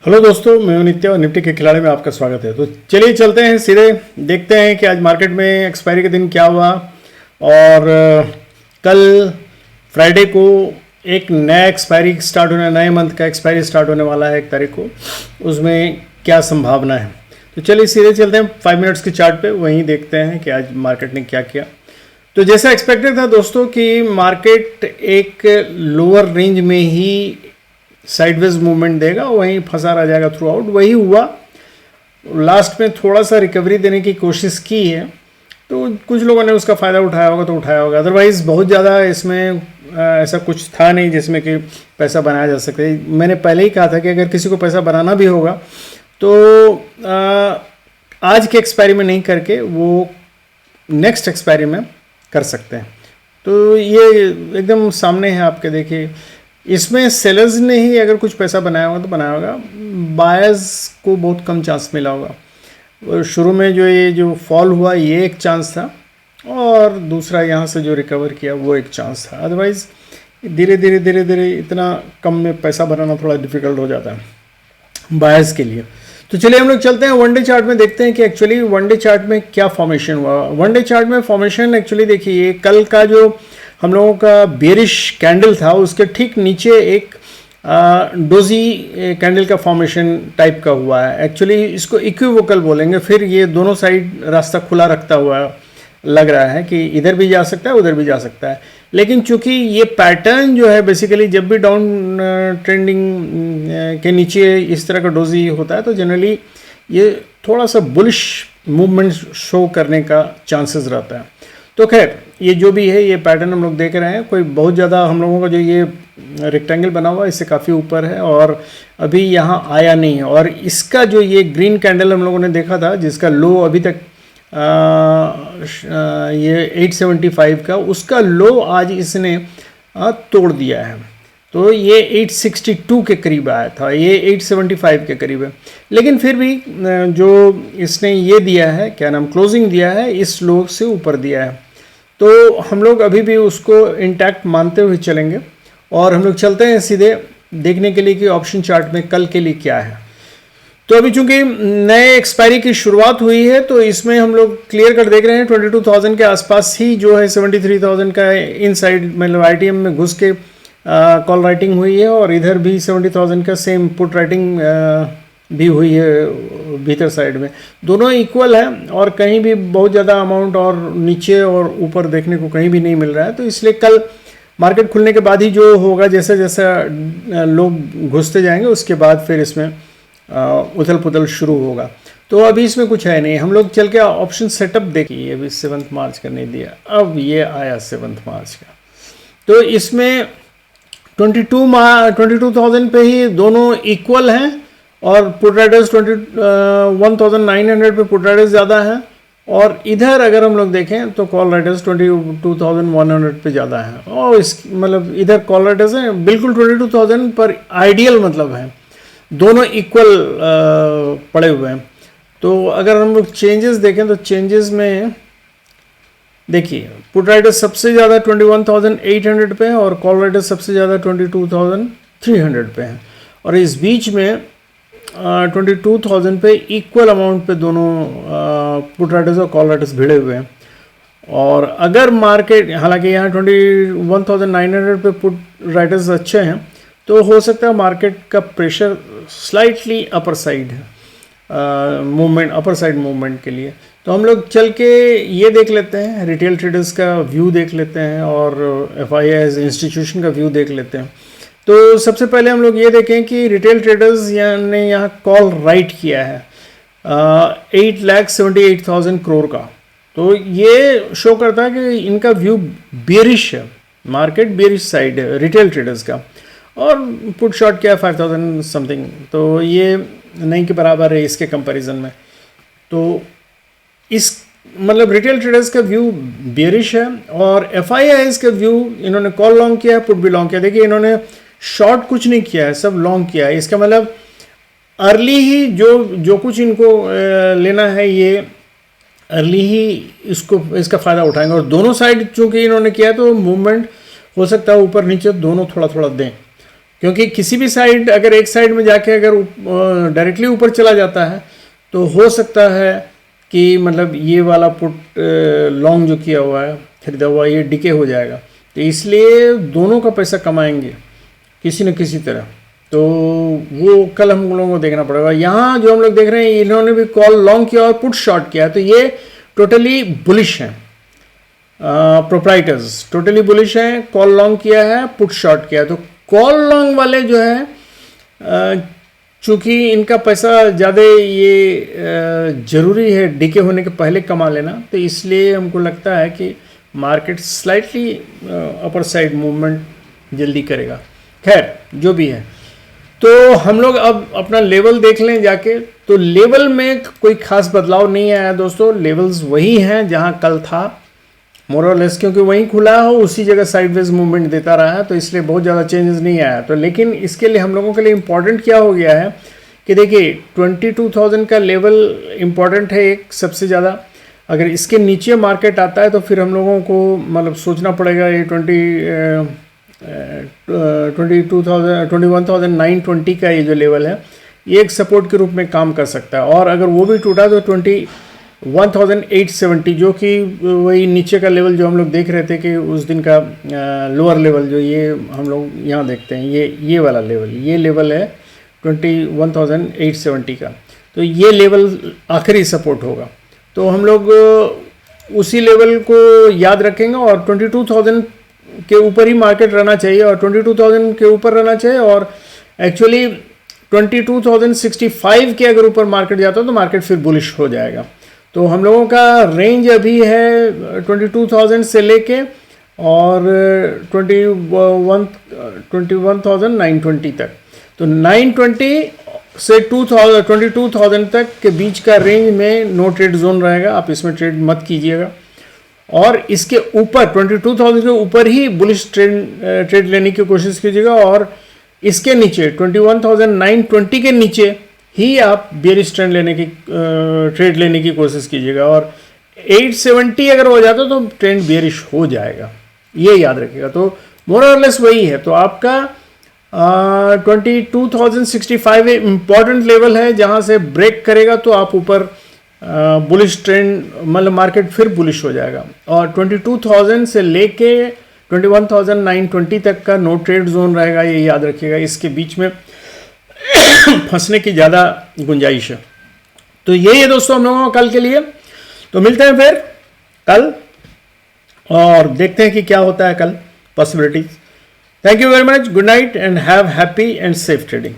Hello दोस्तों, मैं हूं नित्य और निफ्टी के खिलाड़ी में आपका स्वागत है। तो चलिए चलते हैं, सीधे देखते हैं कि आज मार्केट में एक्सपायरी के दिन क्या हुआ और कल फ्राइडे को एक नया एक्सपायरी स्टार्ट होने, नए मंथ का एक्सपायरी स्टार्ट होने वाला है 1 तारीख को। उसमें क्या संभावना है, तो चलिए सीधे चलते हैं 5 मिनट्स के चार्ट पे, वहीं देखते हैं कि आज मार्केट ने क्या किया। तो जैसा एक्सपेक्टेड था दोस्तों कि मार्केट एक लोअर रेंज में ही साइडवेज मूवमेंट देगा, वहीं फंसा रह जाएगा थ्रू आउट। वही हुआ, लास्ट में थोड़ा सा रिकवरी देने की कोशिश की है, तो कुछ लोगों ने उसका फ़ायदा उठाया होगा तो उठाया होगा। अदरवाइज़ बहुत ज़्यादा इसमें ऐसा कुछ था नहीं जिसमें कि पैसा बनाया जा सके। मैंने पहले ही कहा था कि अगर किसी को पैसा बनाना भी होगा तो आज के एक्सपायरी में नहीं करके वो नेक्स्ट एक्सपायरी में कर सकते हैं। तो ये एकदम सामने है आपके, देखिए इसमें सेलर्स ने ही अगर कुछ पैसा बनाया होगा तो बनाया होगा, बायर्स को बहुत कम चांस मिला होगा। शुरू में जो फॉल हुआ ये एक चांस था, और दूसरा यहाँ से जो रिकवर किया वो एक चांस था। अदरवाइज़ धीरे धीरे इतना कम में पैसा बनाना थोड़ा डिफिकल्ट हो जाता है बायर्स के लिए। तो चलिए हम लोग चलते हैं वनडे चार्ट में, देखते हैं कि एक्चुअली वनडे चार्ट में क्या फॉर्मेशन हुआ। वनडे चार्ट में फॉर्मेशन एक्चुअली देखिए, कल का जो हम लोगों का बेरिश कैंडल था उसके ठीक नीचे एक डोजी कैंडल का फॉर्मेशन टाइप का हुआ है। एक्चुअली इसको इक्विवोकल बोलेंगे, फिर ये दोनों साइड रास्ता खुला रखता हुआ लग रहा है कि इधर भी जा सकता है उधर भी जा सकता है। लेकिन चूंकि ये पैटर्न जो है बेसिकली जब भी डाउन ट्रेंडिंग के नीचे इस तरह का डोजी होता है तो जनरली ये थोड़ा सा बुलिश मूवमेंट शो करने का चांसेस रहता है। तो खैर ये जो भी है, ये पैटर्न हम लोग देख रहे हैं, कोई बहुत ज़्यादा हम लोगों का जो ये रेक्टेंगल बना हुआ है इससे काफ़ी ऊपर है और अभी यहाँ आया नहीं है। और इसका जो ये ग्रीन कैंडल हम लोगों ने देखा था जिसका लो अभी तक ये 875 का, उसका लो आज इसने तोड़ दिया है। तो ये 862 के करीब आया था, ये 875 के करीब है। लेकिन फिर भी जो इसने ये दिया है, क्या नाम, क्लोजिंग दिया है, इस लो से ऊपर दिया है। तो हम लोग अभी भी उसको इंटैक्ट मानते हुए चलेंगे और हम लोग चलते हैं सीधे देखने के लिए कि ऑप्शन चार्ट में कल के लिए क्या है। तो अभी चूंकि नए एक्सपायरी की शुरुआत हुई है तो इसमें हम लोग क्लियर कट देख रहे हैं 22,000 के आसपास ही जो है 73,000 का इनसाइड मतलब आईटीएम में घुस के कॉल राइटिंग हुई है, और इधर भी 70,000 का सेम पुट राइटिंग भी हुई है भीतर साइड में। दोनों इक्वल है और कहीं भी बहुत ज़्यादा अमाउंट और नीचे और ऊपर देखने को कहीं भी नहीं मिल रहा है। तो इसलिए कल मार्केट खुलने के बाद ही जो होगा, जैसा जैसा लोग घुसते जाएंगे उसके बाद फिर इसमें उथल पुथल शुरू होगा। तो अभी इसमें कुछ है नहीं। हम लोग चल के ऑप्शन सेटअप देखिए, अभी 7 मार्च का नहीं दिया, अब ये आया 7 मार्च का। तो इसमें 22,000 पे ही दोनों इक्वल हैं और पुट राइडर्स 21,900 पे पुट राइडर्स ज़्यादा है, और इधर अगर हम लोग देखें तो कॉल राइडर्स 22,100 पे ज़्यादा है। और इस मतलब इधर कॉल राइडर्स हैं बिल्कुल 22,000 पर आइडियल मतलब है, दोनों इक्वल पड़े हुए हैं। तो अगर हम लोग चेंजेस देखें तो चेंजेस में देखिए पुट राइडर्स सबसे ज़्यादा 21,800 पे है और कॉल राइडर्स सबसे ज़्यादा 22,300 पे हैं, और इस बीच में 22,000 पे इक्वल अमाउंट पे दोनों पुट राइडर्स और कॉल राइडर्स भिड़े हुए हैं। और अगर मार्केट, हालांकि यहाँ 21,900 पे पुट राइडर्स अच्छे हैं, तो हो सकता है मार्केट का प्रेशर स्लाइटली अपर साइड है मूवमेंट, अपर साइड मूवमेंट के लिए। तो हम लोग चल के ये देख लेते हैं, रिटेल ट्रेडर्स का व्यू देख लेते हैं और FIIs इंस्टीट्यूशन का व्यू देख लेते हैं। तो सबसे पहले हम लोग ये देखें कि रिटेल ट्रेडर्स ने यहाँ कॉल राइट किया है 8,78,000 करोड़ का। तो ये शो करता है कि इनका व्यू बेरिश है, मार्केट बेरिश साइड है रिटेल ट्रेडर्स का, और पुट शॉर्ट किया 5,000 समथिंग, तो ये नहीं के बराबर है इसके कंपैरिजन में। तो इस मतलब रिटेल ट्रेडर्स का व्यू बेरिश है, और FIIs का व्यू, इन्होंने कॉल लॉन्ग किया है, पुट भी लॉन्ग किया। देखिए इन्होंने शॉर्ट कुछ नहीं किया है, सब लॉन्ग किया है। इसका मतलब अर्ली ही जो कुछ इनको लेना है ये अर्ली ही इसका फ़ायदा उठाएंगे। और दोनों साइड चूँकि इन्होंने किया है तो मूवमेंट हो सकता है ऊपर नीचे दोनों थोड़ा थोड़ा दें, क्योंकि किसी भी साइड अगर एक साइड में जाके अगर डायरेक्टली ऊपर चला जाता है तो हो सकता है कि मतलब ये वाला पुट लॉन्ग जो किया हुआ है खरीदा हुआ ये डिके हो जाएगा। तो इसलिए दोनों का पैसा कमाएंगे किसी न किसी तरह, तो वो कल हम लोगों को देखना पड़ेगा। यहाँ जो हम लोग देख रहे हैं इन्होंने भी कॉल लॉन्ग किया और पुट शॉर्ट किया, तो ये टोटली बुलिश हैं, प्रोप्राइटर्स टोटली बुलिश हैं, कॉल लॉन्ग किया है पुट शॉर्ट किया है। तो कॉल लॉन्ग वाले जो है चूँकि इनका पैसा ज़्यादा ये ज़रूरी है डीके होने के पहले कमा लेना, तो इसलिए हमको लगता है कि market slightly upper side movement जल्दी करेगा। खैर जो भी है, तो हम लोग अब अपना लेवल देख लें जाके। तो लेवल में कोई खास बदलाव नहीं आया दोस्तों, लेवल्स वही हैं जहां कल था मोर और लेस, क्योंकि वहीं खुला हो उसी जगह साइडवेज मूवमेंट देता रहा है, तो इसलिए बहुत ज़्यादा चेंजेस नहीं आया। तो लेकिन इसके लिए हम लोगों के लिए इम्पॉर्टेंट क्या हो गया है कि देखिए 22,000 का लेवल इम्पॉर्टेंट है एक सबसे ज़्यादा। अगर इसके नीचे मार्केट आता है तो फिर हम लोगों को मतलब सोचना पड़ेगा ये 21,920 का ये जो लेवल है ये एक सपोर्ट के रूप में काम कर सकता है। और अगर वो भी टूटा तो 21,870 जो कि वही नीचे का लेवल जो हम लोग देख रहे थे कि उस दिन का लोअर लेवल जो ये हम लोग यहाँ देखते हैं, ये वाला लेवल, ये लेवल है 21,870 का। तो ये लेवल आखिरी सपोर्ट होगा, तो हम लोग उसी लेवल को याद रखेंगे और 22,000 के ऊपर ही मार्केट रहना चाहिए, और 22,000 के ऊपर रहना चाहिए। और एक्चुअली 22,065 के अगर ऊपर मार्केट जाता है तो मार्केट फिर बुलिश हो जाएगा। तो हम लोगों का रेंज अभी है 22,000 से लेके और 21,920 तक। तो 920 से 22,000 तक के बीच का रेंज में नो ट्रेड जोन रहेगा, आप इसमें ट्रेड मत कीजिएगा। और इसके ऊपर 22,000 के ऊपर ही बुलिश ट्रेड लेने की कोशिश कीजिएगा, और इसके नीचे 21,920 के नीचे ही आप बेयरिश ट्रेड लेने की कोशिश कीजिएगा। और 870 अगर हो जाता तो ट्रेंड बेयरिश हो जाएगा, ये याद रखिएगा। तो मोर और लेस वही है। तो आपका 22,065 इम्पॉर्टेंट लेवल है, जहां से ब्रेक करेगा तो आप ऊपर बुलिश ट्रेंड मतलब मार्केट फिर बुलिश हो जाएगा। और 22,000 से लेके 21,920 तक का नो ट्रेड जोन रहेगा, ये याद रखिएगा। इसके बीच में फंसने की ज़्यादा गुंजाइश है। तो यही है दोस्तों हम लोगों को कल के लिए। तो मिलते हैं फिर कल और देखते हैं कि क्या होता है कल, possibilities. Thank you very much, good night and have happy and safe trading.